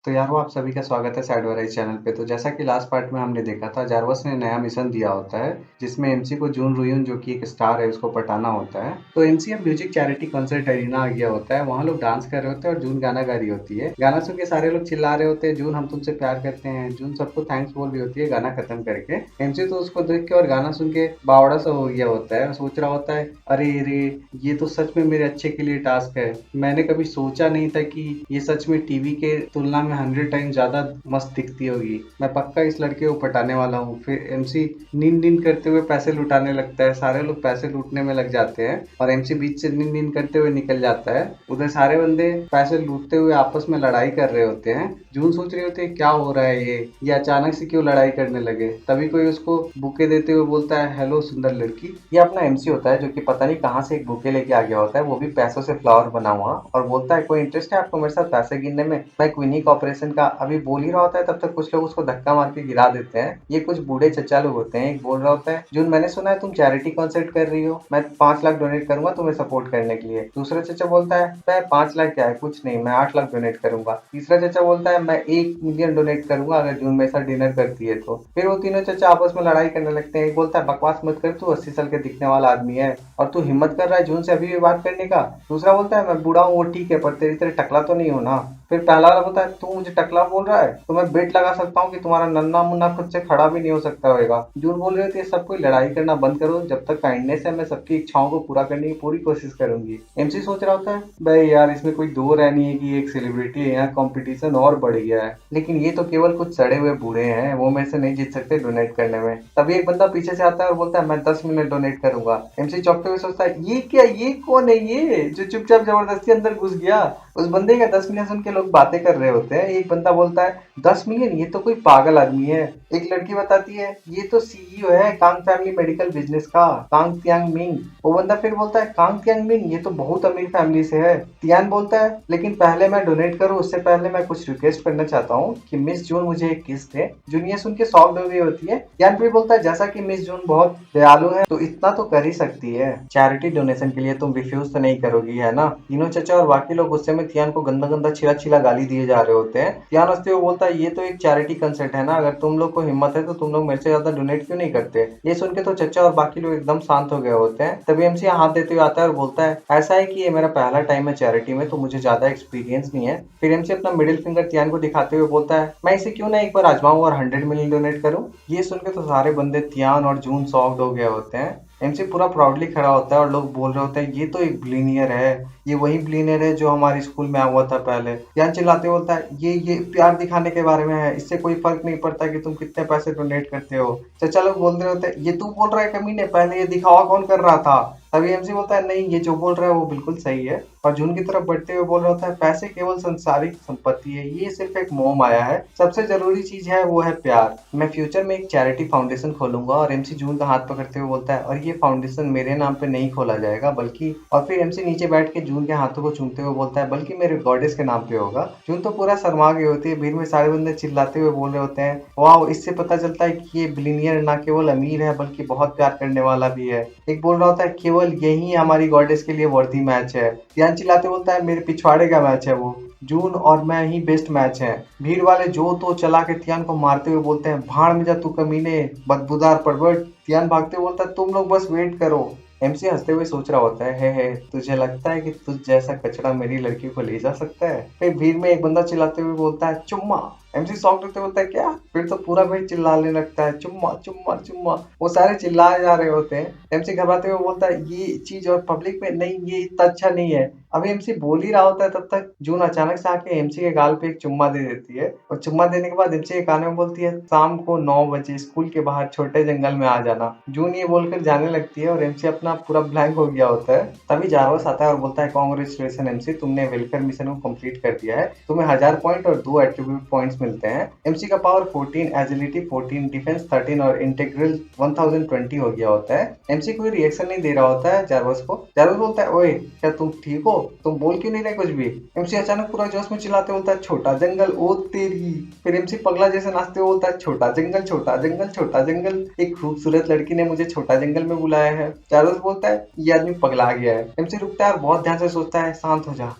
तो यार वो आप सभी का स्वागत है सैड वराइज चैनल पे। तो जैसा कि लास्ट पार्ट में हमने देखा था, जारवस ने नया मिशन दिया होता है जिसमें एमसी को जून रुयन जो कि एक स्टार है उसको पटाना होता है। तो एमसी अब म्यूजिक चैरिटी कॉन्सर्ट एरिना आ गया होता है। वहाँ लोग डांस कर रहे होते हैं और जून गाना गा रही होती है। गाना सुन के सारे लोग चिल्ला रहे होते हैं, जून हम तुमसे प्यार करते हैं। जून सबको थैंक्स बोल रही होती है गाना खत्म करके। एमसी तो उसको देख के और गाना सुन के बावड़ा सा हो गया होता है, सोच रहा होता है अरे रे, ये तो सच में मेरे अच्छे के लिए टास्क है। मैंने कभी सोचा नहीं था कि ये सच में टीवी के तुलना में 100 टाइम ज्यादा मस्त दिखती होगी। मैं पक्का इस लड़के को पटाने वाला हूँ। फिर एमसी नींद नींद करते हुए पैसे लुटाने लगता है। सारे लोग पैसे लूटने में लग जाते हैं और एमसी बीच से नींद नींद करते हुए निकल जाता है। उधर सारे बंदे पैसे लूटते हुए आपस में लड़ाई कर रहे होते हैं। जून सोच रही होती है क्या हो रहा है, ये अचानक से क्यों लड़ाई करने लगे। तभी कोई उसको बुके देते हुए बोलता है हेलो सुंदर लड़की। ये अपना एमसी होता है जो कि पता नहीं कहाँ से एक बुके लेके आ गया होता है, वो भी पैसों से फ्लावर बना हुआ, और बोलता है कोई इंटरेस्ट है आपको मेरे साथ पैसे गिनने में। मैं क्विनी कॉर्पोरेशन का। अभी बोल ही रहा होता है तब तक कुछ लोग उसको धक्का मार के गिरा देते हैं। ये कुछ बूढ़े चचा लोग होते हैं। एक बोल रहा होता है जून मैंने सुना है तुम चैरिटी कॉन्सर्ट कर रही हो, मैं 5 लाख डोनेट करूंगा तुम्हें सपोर्ट करने के लिए। दूसरा चचा बोलता है मैं 5 लाख क्या है कुछ नहीं, मैं 8 लाख डोनेट करूंगा। तीसरा चचा बोलता है मैं 1 मिलियन डोनेट करूंगा अगर जून मेरे साथ डिनर करती है तो। फिर वो तीनों चचा आपस में लड़ाई करने लगते हैं। एक बोलता है बकवास मत कर, तू 80 साल के दिखने वाला आदमी है और तू हिम्मत कर रहा है जून से अभी भी बात करने का। दूसरा बोलता है मैं बूढ़ा हूँ वो ठीक है, पर तेरी तरह टकला तो नहीं हो ना। फिर पहला वाला बोलता है तू मुझे टकला बोल रहा है तो मैं बेट लगा सकता हूँ कि तुम्हारा नन्ना मुन्ना खुद से खड़ा भी नहीं हो सकता होगा। जून बोल रहे थे सब कोई लड़ाई करना बंद करो, जब तक काइंडनेस है मैं सबकी इच्छाओं को पूरा करने की पूरी कोशिश करूंगी। एमसी सोच रहा होता है भाई यार इसमें कोई दो राय नहीं है कि ये एक सेलिब्रिटी है, यहाँ कंपटीशन और बढ़ गया है। लेकिन ये तो केवल कुछ सड़े हुए बूढ़े हैं, वो मेरे से नहीं जीत सकते डोनेट करने में। तभी एक बंदा पीछे से आता है और बोलता है मैं 10 मिनट डोनेट करूंगा। एमसी चौंकते हुए सोचता है ये क्या, ये कौन है ये जो चुपचाप जबरदस्ती अंदर घुस गया। उस बंदे का 10 मिलियन सुन के लोग बातें कर रहे होते हैं। एक बंदा बोलता है 10 मिलियन, ये तो कोई पागल आदमी है। एक लड़की बताती है ये तो सीईओ है कांग फैमिली मेडिकल बिजनेस का, कांग तियांग मिंग। वो बंदा फिर बोलता है कांग तियांग मिंग, ये तो बहुत अमीर फैमिली से है। तियान बोलता है लेकिन पहले मैं डोनेट करूं उससे पहले मैं कुछ रिक्वेस्ट करना चाहता हूँ कि मिस जून मुझे एक किस दे। जून ये सुन के शॉक्ड हो गई होती है। तियान फिर बोलता है जैसा कि मिस जून बहुत दयालु है तो इतना तो कर ही सकती है, चैरिटी डोनेशन के लिए तुम रिफ्यूज तो नहीं करोगी है ना। तीनों चचा और बाकी लोग गुस्से में तियान को गंदा गंदा छिला छिला गाली दिए जा रहे होते हैं। तियान हंसते हुए बोलता है ये तो एक चैरिटी कंसर्ट है ना, अगर तुम लोग को हिम्मत है तो तुम लोग मेरे से ज्यादा डोनेट क्यों नहीं करते। ये सुन के तो चचा और बाकी लोग एकदम शांत हो गए होते हैं। तभी एमसी हाथ देते हुए आता है और बोलता है ऐसा है कि ये मेरा पहला टाइम है चैरिटी में तो मुझे ज्यादा एक्सपीरियंस नहीं है। फिर एमसी अपना मिडिल फिंगर तियान को दिखाते हुए बोलता है मैं इसे क्यों ना एक बार आजमाऊं और 100 मिलियन डोनेट करूं। ये सुन के तो सारे बंदे तियान और जून सॉफ्ट हो गए होते हैं। एमसी पूरा प्राउडली खड़ा होता है और लोग बोल रहे होते हैं ये तो एक बिलियनियर है, ये वही बिलियनियर है जो हमारे स्कूल में आया हुआ था पहले। यान चिल्लाते बोलता है ये प्यार दिखाने के बारे में है, इससे कोई फर्क नहीं पड़ता कि तुम कितने पैसे डोनेट करते हो। चचा लोग बोल रहे होते हैं ये तू बोल रहा है कमीने, पहले ये दिखावा कौन कर रहा था। तभी एमसी बोलता है नहीं ये जो बोल रहा है वो बिल्कुल सही है। और जून की तरफ बढ़ते हुए बोल रहा होता है पैसे केवल संसारिक संपत्ति है, ये सिर्फ एक मोह माया है, सबसे जरूरी चीज है वो है प्यार। मैं फ्यूचर में एक चैरिटी फाउंडेशन खोलूंगा। और एमसी जून का हाथ पकड़ते हुए बोलता है और ये फाउंडेशन मेरे नाम पे नहीं खोला जाएगा बल्कि, और फिर एमसी नीचे बैठ के जून के हाथों को चूमते हुए बोलता है बल्कि मेरे गॉडेस के नाम पे होगा। जून तो पूरा शर्मा गई होती है। भीड़ में सारे बंदे चिल्लाते हुए बोल रहे होते हैं वाह, इससे पता चलता है कि ये बिलियनियर ना केवल अमीर है बल्कि बहुत प्यार करने वाला भी है। एक बोल रहा होता है केवल यही हमारी गॉडेस के लिए वर्दी मैच है। ध्यान चिल्लाते बोलता है मेरे पिछवाड़े का मैच है वो, जून और मैं ही बेस्ट मैच है। भीड़ वाले जो तो चला के तियान को मारते हुए बोलते हैं भाड़ में जा तू कमीने, बदबूदार परवट। तियान भागते हुए बोलता है तुम लोग बस वेट करो। एमसी हंसते हुए सोच रहा होता है हे तुझे लगता है कि तुझ जैसा कचड़ा मेरी लड़की को ले जा सकता है। फिर भीड़ में एक बंदा चिल्लाते हुए बोलता है चुम्मा। एमसी शॉक होते बोलता है क्या। फिर तो पूरा भाई चिल्लाने लगता है चुम्मा चुम्मा चुम्मा। वो सारे चिल्लाए जा रहे होते हैं। एमसी घबराते हुए बोलता है ये चीज और पब्लिक में नहीं, ये इतना अच्छा नहीं है। अभी एमसी बोल ही रहा होता है तब तक जून अचानक से आके एमसी के गाल पे एक चुम्मा दे देती है। और चुम्मा देने के बाद एमसी के कान में बोलती है शाम को 9 बजे स्कूल के बाहर छोटे जंगल में आ जाना। जून ये बोलकर जाने लगती है और एमसी अपना पूरा ब्लैंक हो गया होता है। तभी जारवस आता है और बोलता है कांग्रेचुलेशन एमसी, तुमने वेलकर मिशन को कंप्लीट कर दिया है, तुम्हें 1000 पॉइंट और 2 एट्रीब्यूट पॉइंट्स मिलते हैं। एमसी का पावर 14, एजिलिटी 14, डिफेंस 13 और इंटीग्रल 1020 हो गया होता है। एमसी कोई रिएक्शन नहीं दे रहा होता है जारवस को। जारवस बोलता है ओए क्या तुम ठीक हो, तुम बोल क्यों नहीं रहे कुछ भी। एमसी अचानक पूरा जोश में चिल्लाते बोलता है छोटा जंगल ओ तेरी। फिर एमसी पगला जैसे नाचते हुए बोलता है छोटा जंगल छोटा जंगल छोटा जंगल, एक खूबसूरत लड़की ने मुझे छोटा जंगल में बुलाया है। जारवस बोलता है ये आदमी पगला गया है। एमसी रुकता है और बहुत ध्यान से सोचता है शांत हो जा,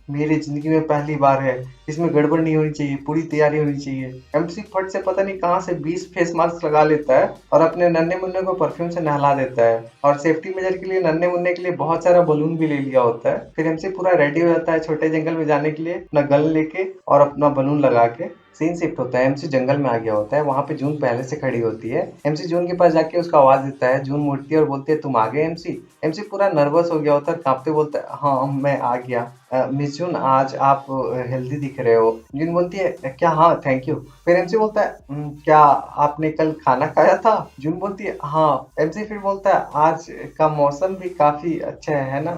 मेरी जिंदगी में पहली बार है, इसमें गड़बड़ नहीं होनी चाहिए, पूरी तैयारी होनी चाहिए। एमसी फट से पता नहीं कहाँ से 20 फेस मास्क लगा लेता है और अपने नन्हे मुन्ने को परफ्यूम से नहला देता है और सेफ्टी मेजर के लिए नन्हे मुन्ने के लिए बहुत सारा बलून भी ले लिया होता है। फिर एमसी पूरा रेडी हो जाता है छोटे जंगल में जाने के लिए, अपना गन लेके और अपना बलून लगा के। सीन शिफ्ट होता है, एमसी जंगल में आ गया होता है, वहां पे जून पहले से खड़ी होती है। एमसी जून के पास जाके उसका आवाज देता है, जून मुड़ती है और बोलती है तुम आ गए एमसी। एमसी पूरा नर्वस हो गया होता है, कांपते बोलता है हाँ मैं आ गया। मिस जून आज आप हेल्दी दिख रहे हो। जून बोलती है क्या, हाँ थैंक यू। फिर एमसी बोलता है क्या आपने कल खाना खाया था?" जून बोलती है हाँ। एमसी फिर बोलता है आज का मौसम भी काफी अच्छा है ना,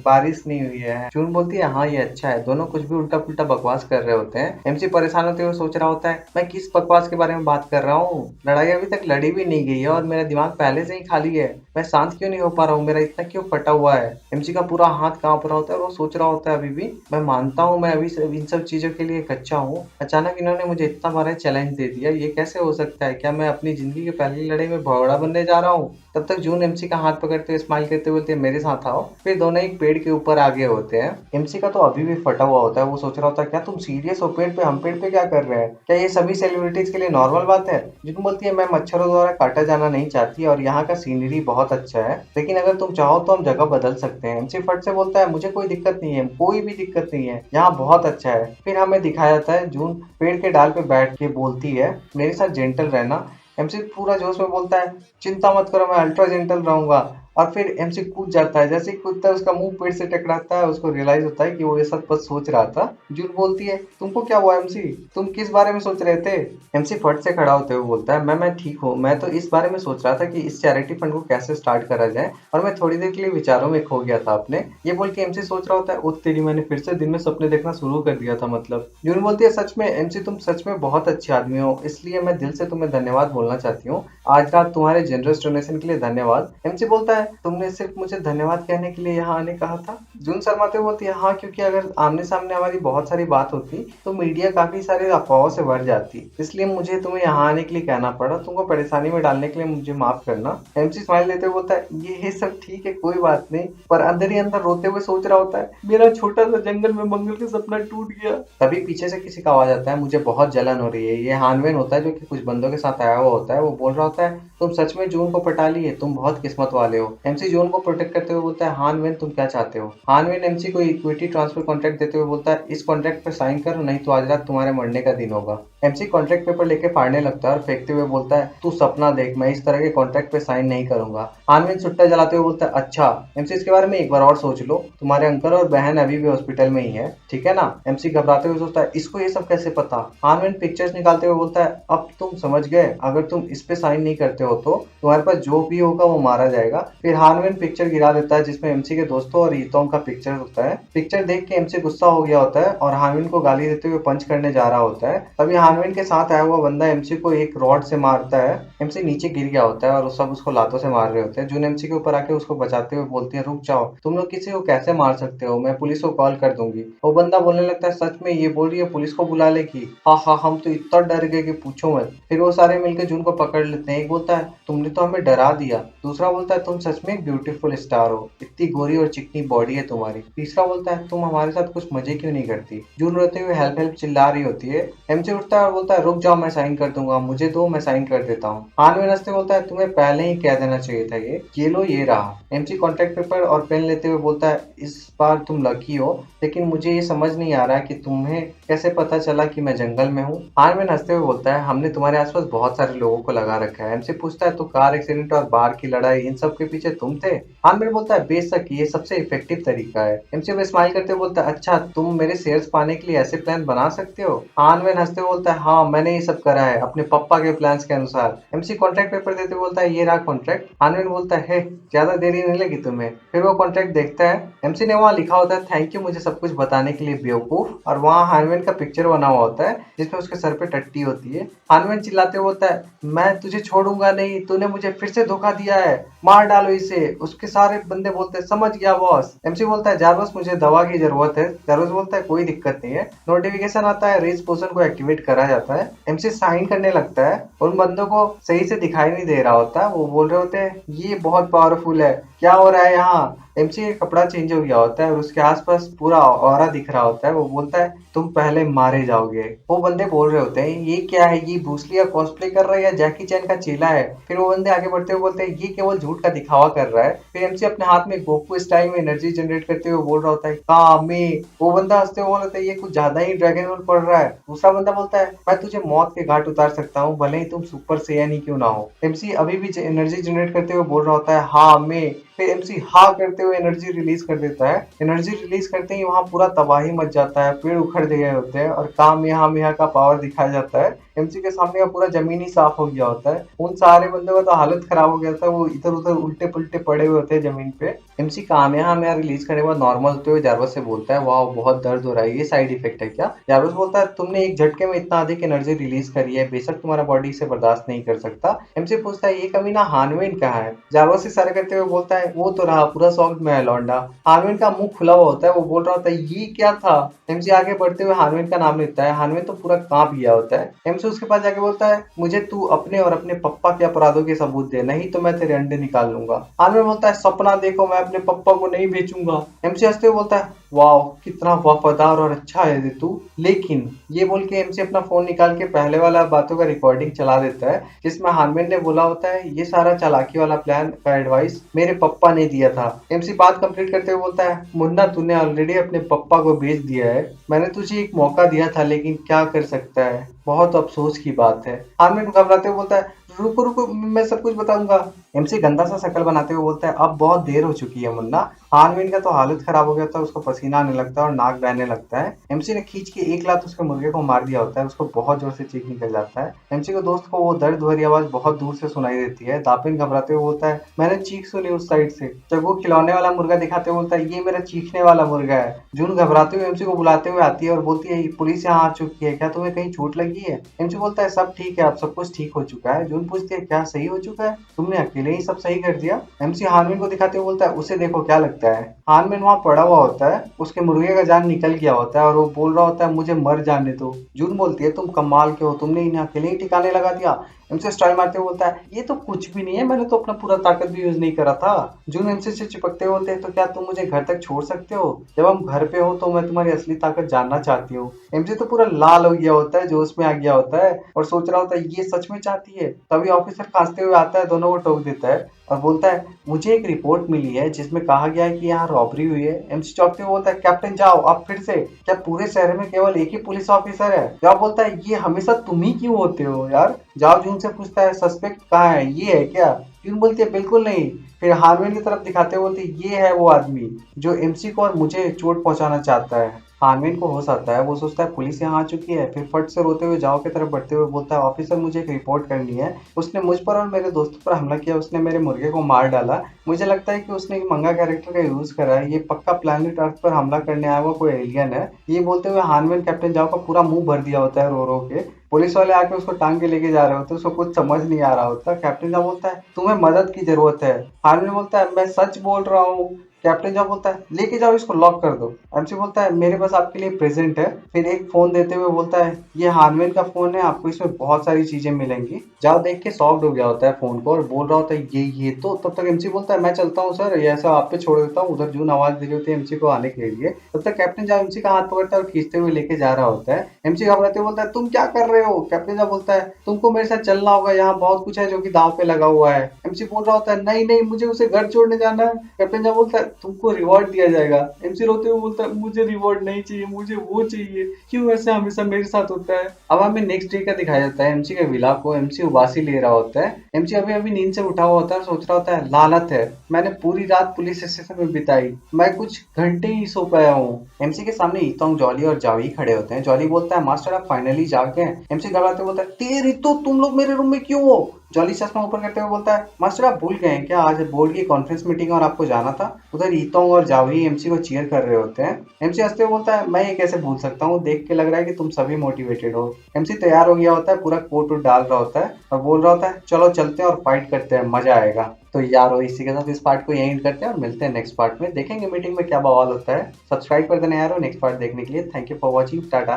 बारिश नहीं हुई है। जून बोलती है हाँ ये अच्छा है। दोनों कुछ भी उल्टा पुल्टा बकवास कर रहे होते हैं। एमसी परेशान होते हुए सोच रहा होता है मैं किस बकवास के बारे में बात कर रहा हूँ, लड़ाई अभी तक लड़ी भी नहीं गई है और मेरा दिमाग पहले से ही खाली है। मैं शांत क्यों नहीं हो पा रहा हूँ, मेरा इतना क्यों फटा हुआ है। एमसी का पूरा हाथ कांप रहा होता है और वो सोच रहा होता है अभी भी मैं मानता हूँ मैं अभी इन सब चीजों के लिए कच्चा हूँ। अचानक इन्होंने मुझे इतना बड़ा चैलेंज दे दिया, ये कैसे हो सकता है? क्या मैं अपनी जिंदगी की पहली लड़ाई में भगोड़ा बनने जा रहा हूँ? तब तक जून एमसी का हाथ पकड़ते हुए स्माइल करते हुए बोलती है मेरे साथ आओ। फिर दोनों एक पेड़ के ऊपर आगे होते हैं। एमसी का तो अभी भी फटा हुआ होता है, वो सोच रहा होता है क्या तुम सीरियस हो? पेड़ पे, हम पेड़ पे क्या कर रहे हैं? क्या ये सभी सेलिब्रिटीज के लिए नॉर्मल बात है? जून बोलती है मैं मच्छरों द्वारा काटा जाना नहीं चाहती और यहाँ का सीनरी बहुत अच्छा है, लेकिन अगर तुम चाहो तो हम जगह बदल सकते हैं। एमसी फट से बोलता है मुझे कोई दिक्कत नहीं है, कोई भी दिक्कत नहीं है, यहाँ बहुत अच्छा है। फिर हमें दिखाया जाता है जून पेड़ के डाल पे बैठ के बोलती है मेरे साथ जेंटल रहना। एमसी पूरा जोश में बोलता है चिंता मत करो मैं अल्ट्रा जेंटल रहूंगा। और फिर एमसी कूद जाता है, जैसे ही कूदता है उसका मुंह पेड़ से टकराता है, उसको रियलाइज होता है कि वो ये सब बस सोच रहा था। जून बोलती है तुमको क्या हुआ एमसी, तुम किस बारे में सोच रहे थे? एमसी फट से खड़ा होते हुए बोलता है मैं ठीक हूँ, मैं तो इस बारे में सोच रहा था कि इस चैरिटी फंड को कैसे स्टार्ट करा जाए और मैं थोड़ी देर के लिए विचारों में खो गया था अपने। ये बोल के एमसी सोच रहा होता है ओ तेरी, मैंने फिर से दिन में सपने देखना शुरू कर दिया था मतलब। जून बोलती है सच में एमसी तुम सच में बहुत अच्छे आदमी हो, इसलिए मैं दिल से तुम्हें धन्यवाद बोलना चाहती हूँ। आज रात तुम्हारे जनरस डोनेशन के लिए धन्यवाद। एमसी बोलता है तुमने सिर्फ मुझे धन्यवाद कहने के लिए यहाँ आने कहा था? जून शर्माते हुए बोलती है हाँ, क्योंकि अगर आमने सामने हमारी बहुत सारी बात होती तो मीडिया काफी सारे अफवाहों से भर जाती, इसलिए मुझे तुम्हें यहाँ आने के लिए कहना पड़ा। तुमको परेशानी में डालने के लिए मुझे माफ करना। एमसी स्माइल देते हुए बोलता है ये सब ठीक है कोई बात नहीं, पर अंदर ही अंदर रोते हुए सोच रहा होता है मेरा छोटा सा जंगल में मंगल का सपना टूट गया। तभी पीछे से किसी का आवाज आता है मुझे बहुत जलन हो रही है। ये हानवेन होता है जो कि कुछ बंदों के साथ आया हुआ होता है। वो बोल रहा होता है तुम सच में जून को पटा लिए, तुम बहुत किस्मत वाले हो। एमसी जून को प्रोटेक्ट करते हुए बोलता है हानवेन तुम क्या चाहते हो? हानवेन एमसी को इक्विटी ट्रांसफर कॉन्ट्रैक्ट देते हुए बोलता है इस कॉन्ट्रैक्ट पर साइन करो नहीं तो आज रात तुम्हारे मरने का दिन होगा। एमसी कॉन्ट्रैक्ट पेपर लेके फाड़ने लगता है और फेंकते हुए बोलता है तू सपना देख, मैं इस तरह के कॉन्ट्रैक्ट पे साइन नहीं करूंगा। हानवेन सुट्टा जलाते हुए बोलता है अच्छा एमसी इसके बारे में एक बार और सोच लो, तुम्हारे अंकल और बहन अभी भी हॉस्पिटल में ही है, ठीक है ना? एमसी घबराते हुए सोचता है इसको ये सब कैसे पता? हानवेन पिक्चर्स निकालते हुए बोलता है अब तुम समझ गए, अगर तुम इस पे साइन नहीं करते हो तो तुम्हारे पास जो भी होगा वो मारा जाएगा। फिर हानवेन पिक्चर गिरा देता है जिसमें एमसी के दोस्तों और ईतोंग का पिक्चर होता है। पिक्चर देख के एमसी गुस्सा हो गया होता है और हानवेन को गाली देते हुए पंच करने जा रहा होता है। तभी हानवेन के साथ आया हुआ बंदा एमसी को एक रॉड से मारता है। एमसी नीचे गिर गया होता है और सब उसको लातों से मार रहे होते हैं। जून एमसी के ऊपर आके उसको बचाते हुए बोलती है रुक जाओ, तुम लोग किसी को कैसे मार सकते हो, मैं पुलिस को कॉल कर दूंगी। वो बंदा बोलने लगता है सच में? ये बोल रही है पुलिस को बुला लेगी? हाँ हाँ हम तो इतना डर गए कि पूछो मत। फिर वो सारे मिलकर जून को पकड़ लेते हैं। एक बोलता है तुमने तो हमें डरा दिया। दूसरा बोलता है तुम सच में एक ब्यूटीफुल स्टार हो, इतनी गोरी और चिकनी बॉडी है तुम्हारी। तीसरा बोलता है तुम हमारे साथ कुछ मजे क्यों नहीं करती? जून रोते हुए हेल्प हेल्प चिल्ला रही होती है। एमसी उठता है और बोलता है रुक जाओ मैं साइन कर दूंगा, मुझे दो मैं साइन कर देता हूँ। हानवेन हंसते बोलता है तुम्हें पहले ही कह देना चाहिए था, ये लो ये रहा। एमसी कॉन्ट्रैक्ट पेपर और पेन लेते हुए बोलता है इस बार तुम लकी हो, लेकिन मुझे ये समझ नहीं आ रहा कि तुम्हें कैसे पता चला कि मैं जंगल में हूँ। हानवेन हंसते हुए बोलता है हमने तुम्हारे आसपास बहुत सारे लोगों को लगा रखा है। एमसी पूछता है तो कार एक्सीडेंट और बार की लड़ाई इन सब के पीछे तुम थे? हानवेन बोलता है बेशक ये सबसे इफेक्टिव तरीका है। एमसी भी स्माइल करते हुए बोलता है अच्छा तुम मेरे शेयर्स पाने के लिए ऐसे प्लान बना सकते हो? हानवेन हंसते हुए बोलता है हाँ मैंने ये सब करा है अपने पापा के प्लान्स के अनुसार। एमसी कॉन्ट्रैक्ट पेपर देते हुए बोलता है ये रहा कॉन्ट्रैक्ट। हानवेन बोलता है ज्यादा देरी नहीं लगी तुम्हें? फिर वो कॉन्ट्रैक्ट देखता है। एमसी ने वहाँ लिखा होता है थैंक यू मुझे सब कुछ बताने के लिए बेवकूफ, और वहाँ हानवेन का पिक्चर बना हुआ होता है जिसमें उसके सर पे टट्टी होती है। हानवेन चिल्लाते हुए बोलता है मैं तुझे छोड़ूंगा नहीं, तूने मुझे फिर से धोखा दिया है, मार डालो इसे। उसके सारे बंदे बोलते हैं समझ गया बॉस। एमसी बोलता है जारवस मुझे दवा की जरूरत है। जारवस बोलता है कोई दिक्कत नहीं है। नोटिफिकेशन आता है, रेज पोशन को एक्टिवेट करा जाता है। एमसी साइन करने लगता है, उन बंदों को सही से दिखाई नहीं दे रहा होता, वो बोल रहे होते हैं ये बहुत पावरफुल है, क्या हो रहा है यहाँ? एमसी का कपड़ा चेंज हो गया होता है और उसके आसपास पूरा ऑरा दिख रहा होता है। वो बोलता है तुम पहले मारे जाओगे। वो बंदे बोल रहे होते हैं ये क्या है, ये ब्रूस ली का कॉस्प्ले कर रहा है या जैकी चैन का चेला है। फिर वो बंदे आगे बढ़ते हुए बोलते हैं ये केवल झूठ का दिखावा कर रहा है। फिर एमसी अपने हाथ में गोकू स्टाइल में एनर्जी जनरेट करते हुए बोल रहा होता है कामे। वो बंदा हंसते हुए बोल रहा है ये कुछ ज्यादा ही ड्रैगन बॉल पढ़ रहा है। दूसरा बंदा बोलता है मैं तुझे मौत के घाट उतार सकता हूँ भले ही तुम सुपर सैयन ही क्यों ना हो। एमसी अभी भी एनर्जी जनरेट करते हुए बोल रहा होता है हाँ मैं। फिर एमसी हाँ करते हुए एनर्जी रिलीज कर देता है। एनर्जी रिलीज करते ही वहां पूरा तबाही मच जाता है, पेड़ उखड़ गए होते हैं और कामयाहा का पावर दिखाया जाता है। एमसी के सामने का पूरा जमीन ही साफ हो गया होता है। उन सारे बंदों का तो हालत खराब हो गया था, वो इधर उधर उल्टे पुल्टे पड़े हुए होते हैं जमीन पे। एमसी कामयाहा रिलीज करने के बाद नॉर्मल होते हुए जारवस से बोलता है वाह बहुत दर्द हो रहा है, ये साइड इफेक्ट है क्या। जारवस बोलता है तुमने एक झटके में इतना अधिक एनर्जी रिलीज करी है, बेशक तुम्हारा बॉडी इसे बर्दाश्त नहीं कर सकता। एमसी पूछता है ये कमीना हानवेन कहाँ है। जारवस इशारा करते हुए बोलता है वो तो रहा पूरा सॉफ्ट में है लौंडा। हानवेन का मुंह खुला हुआ होता है, वो बोल रहा होता है ये क्या था। एमसी आगे बढ़ते हुए हानवेन का नाम लेता है। हानवेन तो पूरा कांप गया होता है। एमसी उसके पास जाके बोलता है मुझे तू अपने और अपने पप्पा के अपराधों के सबूत दे, नहीं तो मैं तेरे अंडे निकाल लूंगा। हानवेन बोलता है सपना देखो मैं अपने पप्पा को नहीं बेचूंगा। एमसी हंसते हुए बोलता है वाह कितना वफादार और अच्छा है रे तू। लेकिन ये बोल के एमसी अपना फोन निकाल के पहले वाला बातों का रिकॉर्डिंग चला देता है जिसमें हानवेन ने बोला होता है ये सारा चालाकी वाला प्लान का एडवाइस मेरे पप्पा ने दिया था। एमसी बात कंप्लीट करते हुए बोलता है मुन्ना तूने ऑलरेडी अपने पप्पा को बेच दिया है, मैंने तुझे एक मौका दिया था लेकिन क्या कर सकता है, बहुत अफसोस की बात है। हानवेन घबराते हुए बोलता है रुको रुको मैं सब कुछ बताऊंगा। एमसी गंदा सा शक्ल बनाते हुए बोलता है अब बहुत देर हो चुकी है मुन्ना। हानवेन का तो हालत खराब हो गया था, उसको पसीना आने लगता है और नाक बहने लगता है। एमसी ने खींच के एक लात उसके मुर्गे को मार दिया होता है, उसको बहुत जोर से चीख निकल जाता है। एमसी को दोस्त को वो दर्द भरी आवाज बहुत दूर से सुनाई देती है। दापिन घबराते हुए बोलता है मैंने चीख सुनी उस साइड से। जब वो खिलौने वाला मुर्गा दिखाते हुए बोलता है ये मेरा चीखने वाला मुर्गा है। जून घबराते हुए एमसी को बुलाते हुए आती है और बोलती है पुलिस यहाँ आ चुकी है, क्या तुम्हें कहीं चोट लगी है। एमसी बोलता है सब ठीक है, अब सब कुछ ठीक हो चुका है। जून पूछती है क्या सही हो चुका है, तुमने अकेले ही सब सही कर दिया। एमसी हानविन को दिखाते हुए बोलता है उसे देखो क्या लगता है। हानविन वहां पड़ा हुआ होता है, उसके मुर्गे का जान निकल गया होता है और वो बोल रहा होता है मुझे मर जाने दो। जून बोलती है तुम कमाल के हो, तुमने इन्हें अकेले ही ठिकाने लगा दिया। एमसी स्टाइल मारते हुए बोलता है ये तो कुछ भी नहीं है, मैंने तो अपना पूरा ताकत भी यूज नहीं करा था। जून एमसी से चिपकते हुए बोलते हैं तो क्या तुम मुझे घर तक छोड़ सकते हो, जब हम घर पे हो तो मैं तुम्हारी असली ताकत जानना चाहती हूँ। एमसी तो पूरा लाल हो गया होता है, जोश में आ गया होता है और सोच रहा होता है ये सच में चाहती है। तभी ऑफिसर खांसते हुए आता है, दोनों को टोक देता है और बोलता है मुझे एक रिपोर्ट मिली है जिसमें कहा गया है कि यहाँ रॉबरी हुई है। एमसी चौंकते हुए बोलता है कैप्टन जाओ अब फिर से, क्या पूरे शहर में केवल एक ही पुलिस ऑफिसर है। जाओ बोलता है ये हमेशा तुम ही क्यों होते हो यार। जाओ जून से पूछता है सस्पेक्ट कहाँ है, ये है क्या। जून बोलती है बिल्कुल नहीं। फिर हार्वेन की तरफ दिखाते हुए बोलती है ये है वो आदमी जो एमसी को और मुझे चोट पहुंचाना चाहता है। हार्वेन को होश आता है, वो सोचता है पुलिस यहाँ आ चुकी है। फिर फट से रोते हुए जाओ की तरफ बढ़ते हुए बोलता है ऑफिसर मुझे एक रिपोर्ट करनी है, उसने मुझ पर और मेरे दोस्तों पर हमला किया, उसने मेरे मुर्गे को मार डाला। मुझे लगता है कि उसने एक मंगा कैरेक्टर का यूज करा है, ये पक्का प्लैनेट अर्थ पर हमला करने आया हुआ कोई एलियन है। ये बोलते हुए हार्वेन कैप्टन जाओ का पूरा मुंह भर दिया होता है रो रो के। पुलिस वाले आके उसको टांग के लेके जा रहे होते हैं, उसको कुछ समझ नहीं आ रहा होता। कैप्टन जॉब बोलता है तुम्हें मदद की जरूरत है। हार्विन बोलता है मैं सच बोल रहा हूँ। कैप्टन जॉब बोलता है लेके जाओ इसको लॉक कर दो। एमसी बोलता है मेरे पास आपके लिए प्रेजेंट है। फिर एक फोन देते हुए बोलता है ये हार्विन का फोन है, आपको इसमें बहुत सारी चीजें मिलेंगी। जाओ देख के शॉक्ड हो गया होता है फोन को और बोल रहा होता है ये तो। तब तक एमसी बोलता है मैं चलता हूँ सर, ये ऐसा आप पे छोड़ देता हूँ। उधर जून आवाज दे रही होती है एमसी को आने के लिए। तब तक कैप्टन जॉब एमसी का हाथ पकड़ता है और खींचते हुए लेके जा रहा होता है। एमसी घबराते हुए बोलता है तुम क्या कर रहे हो। कैप्टन जॉब बोलता है तुमको मेरे साथ चलना होगा, यहाँ बहुत कुछ है जो कि दांव पे लगा हुआ है। एमसी बोल रहा होता है नहीं नहीं मुझे उसे घर छोड़ने जाना है। कैप्टन जॉब बोलता है तुमको रिवॉर्ड दिया जाएगा। एमसी रोते हुए बोलता है मुझे रिवॉर्ड नहीं चाहिए, मुझे वो चाहिए, क्यों ऐसे हमेशा मेरे साथ होता है। अब हमें नेक्स्ट डे का दिखाया जाता है एमसी के विला को। एमसी उबासी ले रहा होता है। एमसी अभी अभी नींद से उठा हुआ होता है और सोच रहा होता है लानत है, मैंने पूरी रात पुलिस स्टेशन में बिताई, मैं कुछ घंटे ही सो पाया हूँ। एमसी के सामने ईतोंग, जॉली और जावी खड़े होते हैं। जॉली बोलता है मास्टर आप फाइनली जाग गए। एमसी घबराते बोलता है तेरी तो तुम लोग मेरे रूम में क्यों हो। जॉली चश्मा ऊपर करते हुए बोलता है मास्टर आप भूल गए हैं क्या, आज बोर्ड की कॉन्फ्रेंस मीटिंग और आपको जाना था। उधर ईतोंग और जावी एमसी को चीयर कर रहे होते हैं। एमसी हंसते हुए बोलता है मैं ये कैसे भूल सकता हूँ, देख के लग रहा है कि तुम सभी मोटिवेटेड हो। एमसी तैयार हो गया होता है, पूरा कोट वोट डाल रहा होता है और बोल रहा होता है चलो चलते हैं और फाइट करते हैं, मजा आएगा। तो यारो इसी के साथ इस पार्ट को यहीं एंड करते हैं और मिलते हैं नेक्स्ट पार्ट में, देखेंगे मीटिंग में क्या बवाल होता है। सब्सक्राइब कर देना यारो नेक्स्ट पार्ट देखने के लिए। Thank you for watching, Tata.